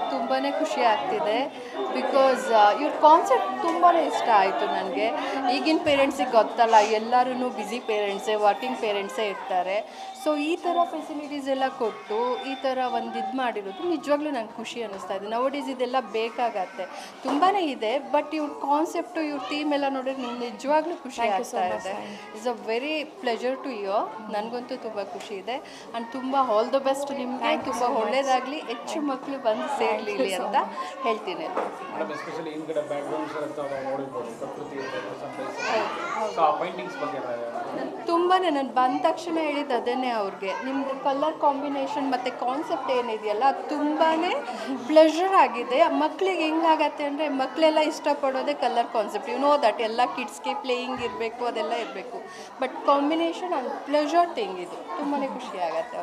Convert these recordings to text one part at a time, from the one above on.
ನಂಗೆ ತುಂಬಾ ಖುಷಿ ಆಗ್ತಿದೆ. ಬಿಕಾಸ್ ಇವ್ರ ಕಾನ್ಸೆಪ್ಟ್ ತುಂಬಾ ಇಷ್ಟ ಆಯಿತು ನನಗೆ. ಈಗಿನ ಪೇರೆಂಟ್ಸಿಗೆ ಗೊತ್ತಲ್ಲ, ಎಲ್ಲರೂ ಬ್ಯುಸಿ ಪೇರೆಂಟ್ಸೇ, ವರ್ಕಿಂಗ್ ಪೇರೆಂಟ್ಸೇ ಇರ್ತಾರೆ. ಸೊ ಈ ಥರ ಫೆಸಿಲಿಟೀಸ್ ಎಲ್ಲ ಕೊಟ್ಟು ಈ ಥರ ಒಂದು ಇದು ಮಾಡಿರೋದು ನಿಜವಾಗ್ಲೂ ನಂಗೆ ಖುಷಿ ಅನ್ನಿಸ್ತಾ ಇದೆ. ನೌಡೇಸ್ ಇದೆಲ್ಲ ಬೇಕಾಗತ್ತೆ, ತುಂಬಾ ಇದೆ. ಬಟ್ ಇವ್ರ ಕಾನ್ಸೆಪ್ಟು, ಇವ್ರ ಥೀಮ್ ಎಲ್ಲ ನೋಡಿದ್ರೆ ನಂಗೆ ನಿಜವಾಗ್ಲೂ ಖುಷಿ ಆಗ್ತಾ ಇದೆ. It's a very pleasure to hear. ನನಗಂತೂ ತುಂಬ ಖುಷಿ ಇದೆ. ಆ್ಯಂಡ್ ತುಂಬ ಆಲ್ ದ ಬೆಸ್ಟ್ ನಿಮಗೆ. ತುಂಬ ಒಳ್ಳೆಯದಾಗಲಿ, ಹೆಚ್ಚು ಮಕ್ಕಳು ಬಂದು ಸೇರಲಿ ಅಂತ ಹೇಳ್ತೀನಿ. ತುಂಬಾ ನಾನು ಬಂದ ತಕ್ಷಣ ಹೇಳಿದ್ದು ಅದನ್ನೇ ಅವ್ರಿಗೆ, ನಿಮ್ಮದು ಕಲರ್ ಕಾಂಬಿನೇಷನ್ ಮತ್ತು ಕಾನ್ಸೆಪ್ಟ್ ಏನಿದೆಯಲ್ಲ ಅದು ತುಂಬಾ ಪ್ಲೆಷರ್ ಆಗಿದೆ. ಮಕ್ಕಳಿಗೆ ಹೆಂಗಾಗತ್ತೆ ಅಂದರೆ, ಮಕ್ಕಳೆಲ್ಲ ಇಷ್ಟಪಡೋದೇ colour concept. You know that ಎಲ್ಲ ಕಿಡ್ಸ್ಗೆ ಪ್ಲೇಯಿಂಗ್ ಇರಬೇಕು, ಅದೆಲ್ಲ ಇರಬೇಕು. But combination and pleasure thing ಇದು ತುಂಬಾ ಖುಷಿ ಆಗುತ್ತೆ.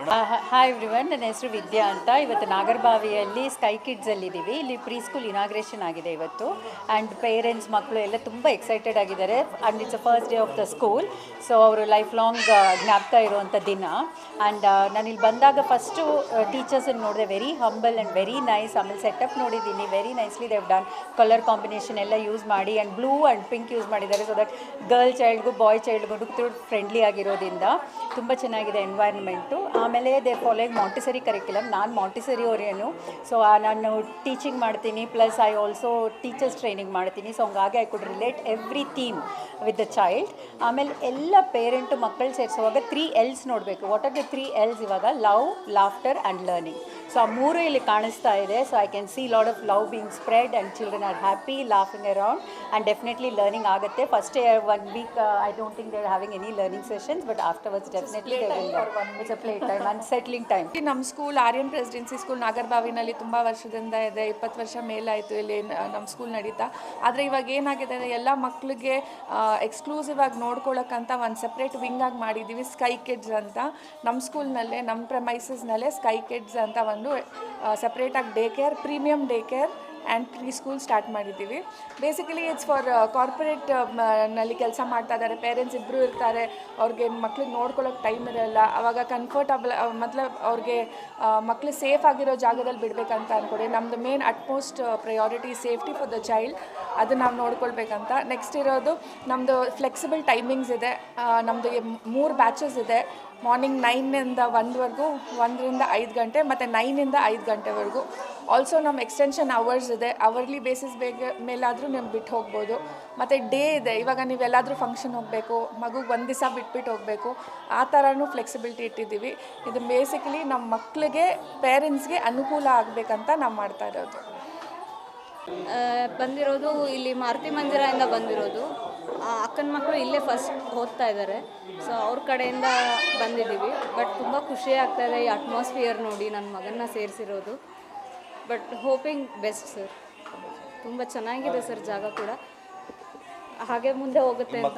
ಹಾಯ್ ಎವ್ರಿವನ್, ನನ್ನ ಹೆಸರು ವಿದ್ಯಾ ಅಂತ. ಇವತ್ತು ನಾಗರಬಾವಿಯಲ್ಲಿ ಸ್ಕೈ ಕಿಡ್ಸಲ್ಲಿದ್ದೀವಿ. ಇಲ್ಲಿ ಪ್ರೀ ಸ್ಕೂಲ್ ಇನಾಗ್ರೇಷನ್ ಆಗಿದೆ ಇವತ್ತು. ಆ್ಯಂಡ್ ಪೇರೆಂಟ್ಸ್, ಮಕ್ಕಳು ಎಲ್ಲ ತುಂಬ ಎಕ್ಸೈಟೆಡ್ ಆಗಿದ್ದಾರೆ. And it's a first day of the school. So ಅವರು ಲೈಫ್ ಲಾಂಗ್ ಜ್ಞಾಪಕ ಇರುವಂಥ ದಿನ. ಆ್ಯಂಡ್ ನಾನಿಲ್ಲಿ ಬಂದಾಗ ಫಸ್ಟು ಟೀಚರ್ಸನ್ನು ನೋಡಿದೆ, very humble and very nice. ಆಮೇಲೆ ಸೆಟಪ್ ನೋಡಿದ್ದೀನಿ, very nicely they've done. Colour combination ಎಲ್ಲ ಯೂಸ್ ಮಾಡಿ and blue and pink use ಮಾಡಿದ್ದಾರೆ. ಸೊ ದಟ್ ಗರ್ಲ್ ಚೈಲ್ಡ್ಗೂ ಬಾಯ್ ಚೈಲ್ಡ್ಗೂ ಫ್ರೆಂಡ್ಲಿ ಆಗಿರೋದ್ರಿಂದ ತುಂಬ ಚೆನ್ನಾಗಿದೆ ಎನ್ವೈರ್ನ್ಮೆಂಟು. ಆಮೇಲೆ ದೇ ಫಾಲೋಯಿಂಗ್ ಮಾಂಟಿಸರಿ ಕರಿಕ್ಯುಲಮ್. ನಾನು ಮಾಂಟಿಸರಿ ಓರಿಯನು. ಸೊ ನಾನು ಟೀಚಿಂಗ್ ಮಾಡ್ತೀನಿ, plus I also teachers training ಮಾಡ್ತೀನಿ. ಸೊ ಹಂಗಾಗಿ I could relate every theme with the child. ಆಮೇಲೆ ಎಲ್ಲ ಪೇರೆಂಟು ಮಕ್ಕಳು ಸೇರಿಸುವಾಗ 3 L's ನೋಡಬೇಕು. ವಾಟ್ ಆರ್ ದ 3 L's ಇವಾಗ? Love, laughter and learning. So ಆ ಮೂರು ಇಲ್ಲಿ ಕಾಣಿಸ್ತಾ ಇದೆ. So I can see lot of love being spread and children are happy, laughing around. And definitely learning ಆಗುತ್ತೆ. First 1 week I don't think they are having any learning sessions, but afterwards definitely they will. It's a play time and settling time. ನಮ್ಮ school Aryan presidency school ನಾಗರಬಾವಿನಲ್ಲಿ ತುಂಬ ವರ್ಷದಿಂದ ಇದೆ. 20 ವರ್ಷ ಮೇಲಾಯಿತು ಇಲ್ಲಿ ನಮ್ಮ school ನಡೀತಾ. ಆದರೆ ಇವಾಗ ಏನಾಗಿದೆ ಅಂದರೆ, ಎಲ್ಲ ಮಕ್ಕಳಿಗೆ ಎಕ್ಸ್ಕ್ಲೂಸಿವ್ ಆಗಿ ನೋಡ್ಕೊಳ್ಳೋಕ್ಕಂತ ಒಂದು ಸಪ್ರೇಟ್ ವಿಂಗ್ ಆಗಿ ಮಾಡಿದ್ದೀವಿ, ಸ್ಕೈ ಕಿಡ್ಸ್ ಅಂತ. ನಮ್ಮ ಸ್ಕೂಲ್ನಲ್ಲೇ, ನಮ್ಮ ಪ್ರಮೈಸಸ್ನಲ್ಲೇ ಸ್ಕೈ ಕಿಡ್ಸ್ ಅಂತ ಒಂದು ಸಪ್ರೇಟಾಗಿ day care, premium day care and preschool start ಮಾಡಿದ್ದೀವಿ. ಬೇಸಿಕಲಿ ಇಟ್ಸ್ ಫಾರ್ ಕಾರ್ಪೊರೇಟ್ ನಲ್ಲಿ ಕೆಲಸ ಮಾಡ್ತಾ ಇದ್ದಾರೆ. ಪೇರೆಂಟ್ಸ್ ಇಬ್ಬರು ಇರ್ತಾರೆ, ಅವ್ರಿಗೆ ಮಕ್ಳಿಗೆ ನೋಡ್ಕೊಳ್ಳೋಕೆ ಟೈಮ್ ಇರೋಲ್ಲ. ಆವಾಗ ಕಂಫರ್ಟಬಲ್ ಮತ್ಲಬ್ ಅವ್ರಿಗೆ ಮಕ್ಳು ಸೇಫ್ ಆಗಿರೋ ಜಾಗದಲ್ಲಿ ಬಿಡಬೇಕಂತ ಅಂದ್ಕೊಡಿ. ನಮ್ಮದು main utmost priority safety for the child. ಅದು ನಾವು ನೋಡ್ಕೊಳ್ಬೇಕಂತ. ನೆಕ್ಸ್ಟ್ ಇರೋದು ನಮ್ಮದು ಫ್ಲೆಕ್ಸಿಬಲ್ ಟೈಮಿಂಗ್ಸ್ ಇದೆ. ನಮ್ಮದು 3 ಬ್ಯಾಚಸ್ ಇದೆ. ಮಾರ್ನಿಂಗ್ 9ಇಂದ 1ವರೆಗೂ, 1ರಿಂದ 5 ಗಂಟೆ, ಮತ್ತು 9ಇಂದ 5 ಗಂಟೆವರೆಗೂ. ಆಲ್ಸೋ ನಮ್ಮ ಎಕ್ಸ್ಟೆನ್ಷನ್ ಅವರ್ಸ್ ಇದೆ. ಅವರ್ಲಿ ಬೇಸಿಸ್ ಮೇಲಾದರೂ ನೀವು ಬಿಟ್ಟು ಹೋಗ್ಬೋದು. ಮತ್ತು ಡೇ ಇದೆ. ಇವಾಗ ನೀವೆಲ್ಲಾದರೂ ಫಂಕ್ಷನ್ ಹೋಗಬೇಕು, ಮಗುಗೆ 1 ದಿವಸ ಬಿಟ್ಬಿಟ್ಟು ಹೋಗಬೇಕು, ಆ ಥರನೂ ಫ್ಲೆಕ್ಸಿಬಿಲಿಟಿ ಇಟ್ಟಿದ್ದೀವಿ. ಇದು ಬೇಸಿಕಲಿ ನಮ್ಮ ಮಕ್ಕಳಿಗೆ, ಪೇರೆಂಟ್ಸ್ಗೆ ಅನುಕೂಲ ಆಗಬೇಕಂತ ನಾವು ಮಾಡ್ತಾ ಇರೋದು. ಬಂದಿರೋದು ಇಲ್ಲಿ ಮಾರುತಿ ಮಂದಿರದಿಂದ ಬಂದಿರೋದು. ಅಕ್ಕನ ಮಕ್ಕಳು ಇಲ್ಲೇ ಫಸ್ಟ್ ಓದ್ತಾ ಇದ್ದಾರೆ. ಸೊ ಅವ್ರ ಕಡೆಯಿಂದ ಬಂದಿದ್ದೀವಿ. ಬಟ್ ತುಂಬ ಖುಷಿ ಆಗ್ತಾಯಿದೆ ಈ ಅಟ್ಮಾಸ್ಫಿಯರ್ ನೋಡಿ, ನನ್ನ ಮಗನ್ನ ಸೇರಿಸಿರೋದು. But hoping best sir. ತುಂಬ ಚೆನ್ನಾಗಿದೆ ಸರ್ ಜಾಗ ಕೂಡ, ಹಾಗೆ ಮುಂದೆ ಹೋಗುತ್ತೆ ಅಂತ.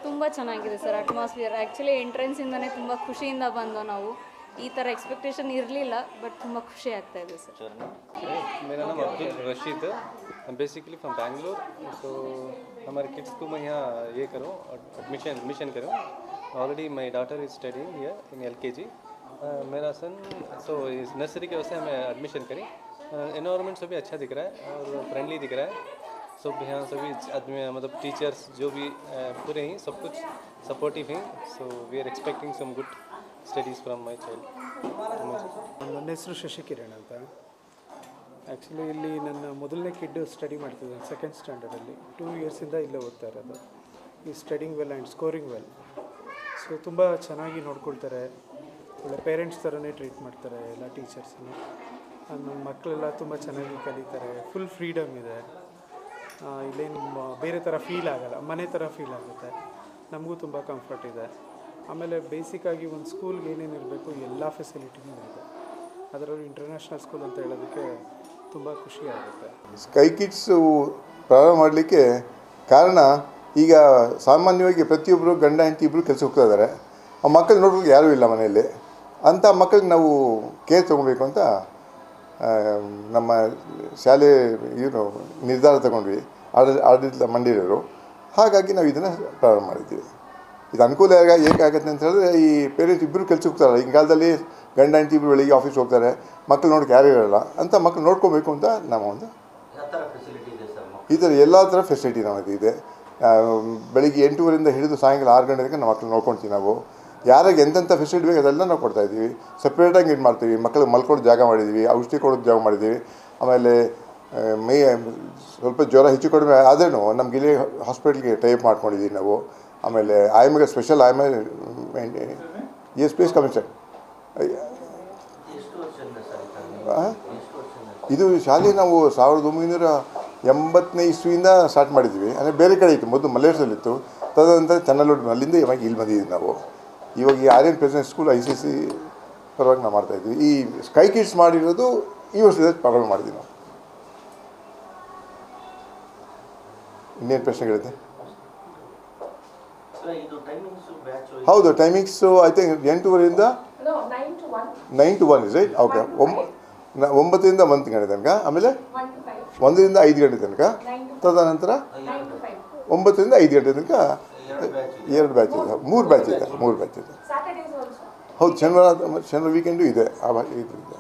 ತುಂಬ ಚೆನ್ನಾಗಿದೆ ಸರ್ ಅಟ್ಮಾಸ್ಫಿಯರ್. ಆ್ಯಕ್ಚುಲಿ ಎಂಟ್ರೆನ್ಸಿಂದನೇ ತುಂಬ ಖುಷಿಯಿಂದ ಬಂದೋ ನಾವು. ಈ ಥರ ಎಕ್ಸ್ಪೆಕ್ಟೇಷನ್ इरलिಲ್ಲ, ಬಟ್ ತುಂಬ ಖುಷಿ ಆಗ್ತಾ ಇದೆ ಸರ್. मेरा नाम अब्दुल रशीद है, बेसिकली फ्रॉम बैंगलोर. तो हमारे किड्स को मैं यहाँ ये करूँ, एडमिशन करूँ. Already my daughter is studying here in LKG. मेरा सन सो इस नर्सरी की वजह से हमें एडमिशन करी. एनवायरनमेंट सभी अच्छा दिख रहा है और फ्रेंडली दिख रहा है. सब यहाँ सभी आदमी, मतलब टीचर्स जो भी पूरे ही सब कुछ सपोर्टिव हैं. So we are expecting some good studies from my child. ನನ್ನ ಹೆಸರು ಶಶಿಕಿರಣ್ ಅಂತ. ಆ್ಯಕ್ಚುಲಿ ಇಲ್ಲಿ ನನ್ನ ಮೊದಲನೇ ಕಿಡ್ ಸ್ಟಡಿ ಮಾಡ್ತಿದ್ದೆ 2nd ಸ್ಟ್ಯಾಂಡರ್ಡಲ್ಲಿ. 2 ಇಯರ್ಸಿಂದ ಇಲ್ಲೇ ಓದ್ತಾ ಇರೋದು. ಈ studying well and scoring well. So ತುಂಬ ಚೆನ್ನಾಗಿ ನೋಡ್ಕೊಳ್ತಾರೆ. ಒಳ್ಳೆ ಪೇರೆಂಟ್ಸ್ ಥರನೇ ಟ್ರೀಟ್ ಮಾಡ್ತಾರೆ ಎಲ್ಲ ಟೀಚರ್ಸನ್ನು. ನನ್ನ ಮಕ್ಕಳೆಲ್ಲ ತುಂಬ ಚೆನ್ನಾಗಿ ಕಲಿತಾರೆ. ಫುಲ್ ಫ್ರೀಡಮ್ ಇದೆ. ಇಲ್ಲೇನು ಬೇರೆ ಥರ ಫೀಲ್ ಆಗೋಲ್ಲ, ಮನೆ ಥರ ಫೀಲ್ ಆಗುತ್ತೆ. ನಮಗೂ ತುಂಬ ಕಂಫರ್ಟ್ ಇದೆ. ಆಮೇಲೆ ಬೇಸಿಕ್ಕಾಗಿ ಒಂದು ಸ್ಕೂಲ್ಗೆ ಏನೇನು ಇರಬೇಕು ಎಲ್ಲ ಫೆಸಿಲಿಟಿನೂ ಇದೆ. ಅದರಲ್ಲೂ ಇಂಟರ್ನ್ಯಾಷನಲ್ ಸ್ಕೂಲ್ ಅಂತ ಹೇಳೋದಕ್ಕೆ ತುಂಬ ಖುಷಿ ಆಗುತ್ತೆ. ಸ್ಕೈ ಕಿಡ್ಸು ಪ್ರಾರಂಭ ಮಾಡಲಿಕ್ಕೆ ಕಾರಣ, ಈಗ ಸಾಮಾನ್ಯವಾಗಿ ಪ್ರತಿಯೊಬ್ಬರು ಗಂಡ ಹೆಂಡತಿ ಇಬ್ಬರು ಕೆಲಸ ಹೋಗ್ತಾ ಇದ್ದಾರೆ. ಆ ಮಕ್ಕಳು ನೋಡೋಕ್ಕೆ ಯಾರೂ ಇಲ್ಲ ಮನೆಯಲ್ಲಿ. ಅಂಥ ಮಕ್ಕಳಿಗೆ ನಾವು ಕೇರ್ ತೊಗೊಬೇಕು ಅಂತ ನಮ್ಮ ಶಾಲೆ ನಿರ್ಧಾರ ತಗೊಂಡ್ವಿ, ಆಡಳಿತ ಮಂಡಳಿಯವರು. ಹಾಗಾಗಿ ನಾವು ಇದನ್ನು ಪ್ರಾರಂಭ ಮಾಡಿದ್ದೀವಿ. ಇದು ಅನುಕೂಲ ಏಕಾಗುತ್ತೆ ಅಂತ ಹೇಳಿದ್ರೆ, ಈ ಪೇರೆಂಟ್ಸ್ ಇಬ್ಬರು ಕೆಲಸ ಹೋಗ್ತಾರಲ್ಲ. ಈಗಿನ ಕಾಲದಲ್ಲಿ ಗಂಡ ಹೆಂಡತಿ ಇಬ್ಬರು ಬೆಳಿಗ್ಗೆ ಆಫೀಸ್ ಹೋಗ್ತಾರೆ, ಮಕ್ಕಳು ನೋಡೋಕೆ ಯಾರೂ ಇರೋಲ್ಲ ಅಂತ ಮಕ್ಕಳು ನೋಡ್ಕೊಬೇಕು ಅಂತ ನಮ್ಮ ಒಂದು ಈ ಥರ ಎಲ್ಲ ಥರ ಫೆಸಿಲಿಟಿ ನಮ್ಮದು ಇದೆ. ಬೆಳಿಗ್ಗೆ 8:30 ಹಿಡಿದು ಸಾಯಂಕಾಲ 6 ಗಂಟೆ ತನಕ ನಮ್ಮ ಮಕ್ಕಳು ನೋಡ್ಕೊಳ್ತೀವಿ ನಾವು. ಯಾರಿಗೆ ಎಂತೆಂಥ ಫೆಸಿಲಿಟಿ ಬೇಕು ಅದೆಲ್ಲ ನಾವು ಕೊಡ್ತಾಯಿದ್ದೀವಿ. ಸಪ್ರೇಟಾಗಿ ಇದು ಮಾಡ್ತೀವಿ. ಮಕ್ಕಳಿಗೆ ಮಲ್ಕೊಳ್ಳೋ ಜಾಗ ಮಾಡಿದ್ದೀವಿ, ಔಷಧಿ ಕೊಡೋದು ಜಾಗ ಮಾಡಿದ್ದೀವಿ. ಆಮೇಲೆ ಮೈ ಸ್ವಲ್ಪ ಜ್ವರ ಹೆಚ್ಚು ಕಡಿಮೆ ಆದ್ರೂ ನಮ್ಗೆ ಇಲ್ಲಿ ಹಾಸ್ಪಿಟ್ಲಿಗೆ ಟೈಪ್ ಮಾಡ್ಕೊಂಡಿದ್ದೀವಿ ನಾವು. ಆಮೇಲೆ ಆಯಮ್ಮಗೆ ಸ್ಪೆಷಲ್ ಆಯಮ್ಮ ಸ್ಪೇಸ್ ಕಮಿಷನ್ ಇದು ಶಾಲೆ ನಾವು 1980ನೇ ಇಸ್ವಿಯಿಂದ ಸ್ಟಾರ್ಟ್ ಮಾಡಿದ್ವಿ. ಅಂದರೆ ಬೇರೆ ಕಡೆ ಇತ್ತು, ಮೊದಲು ಮಲ್ಲೇಶ್ವರದಲ್ಲಿತ್ತು, ತದನಂತರ ಚೆನ್ನಲ್ಲೂರು, ಅಲ್ಲಿಂದ ಇವಾಗ ಇಲ್ಲಿ ಬಂದಿದ್ದೀವಿ ನಾವು. ಇವಾಗ ಈ ಆರ್ಯನ್ ಪ್ರೆಸಿಡೆಂಟ್ ಸ್ಕೂಲ್ ICC ಪರವಾಗಿ ನಾವು ಮಾಡ್ತಾಯಿದ್ವಿ. ಈ ಸ್ಕೈ ಕಿಡ್ಸ್ ಮಾಡಿರೋದು ಈ ವರ್ಷದ ಪ್ರಾಬ್ಲಮ್ ಮಾಡಿದ್ವಿ ನಾವು. ಇನ್ನೇನು ಪ್ರಶ್ನೆಗಳಿದೆ? ಹೌದು, ಟೈಮಿಂಗ್ಸು ಐ ಥಿಂಕ್ 8:30ರಿಂದ 9 to 1 ಇಸ್ ರೈಟ್. ಓಕೆ, 9ರಿಂದ 1 ಗಂಟೆ ತನಕ, ಆಮೇಲೆ 1ರಿಂದ 5 ಗಂಟೆ ತನಕ, ತದನಂತರ 9ರಿಂದ 5 ಗಂಟೆ ತನಕ 2 ಬ್ಯಾಚ್ ಇದೆ, 3 ಬ್ಯಾಚ್ ಇದೆ. ಹೌದು, ಶನಿವಾರ ವೀಕೆಂಡು ಇದೆ. ಇದು ಇದೆ.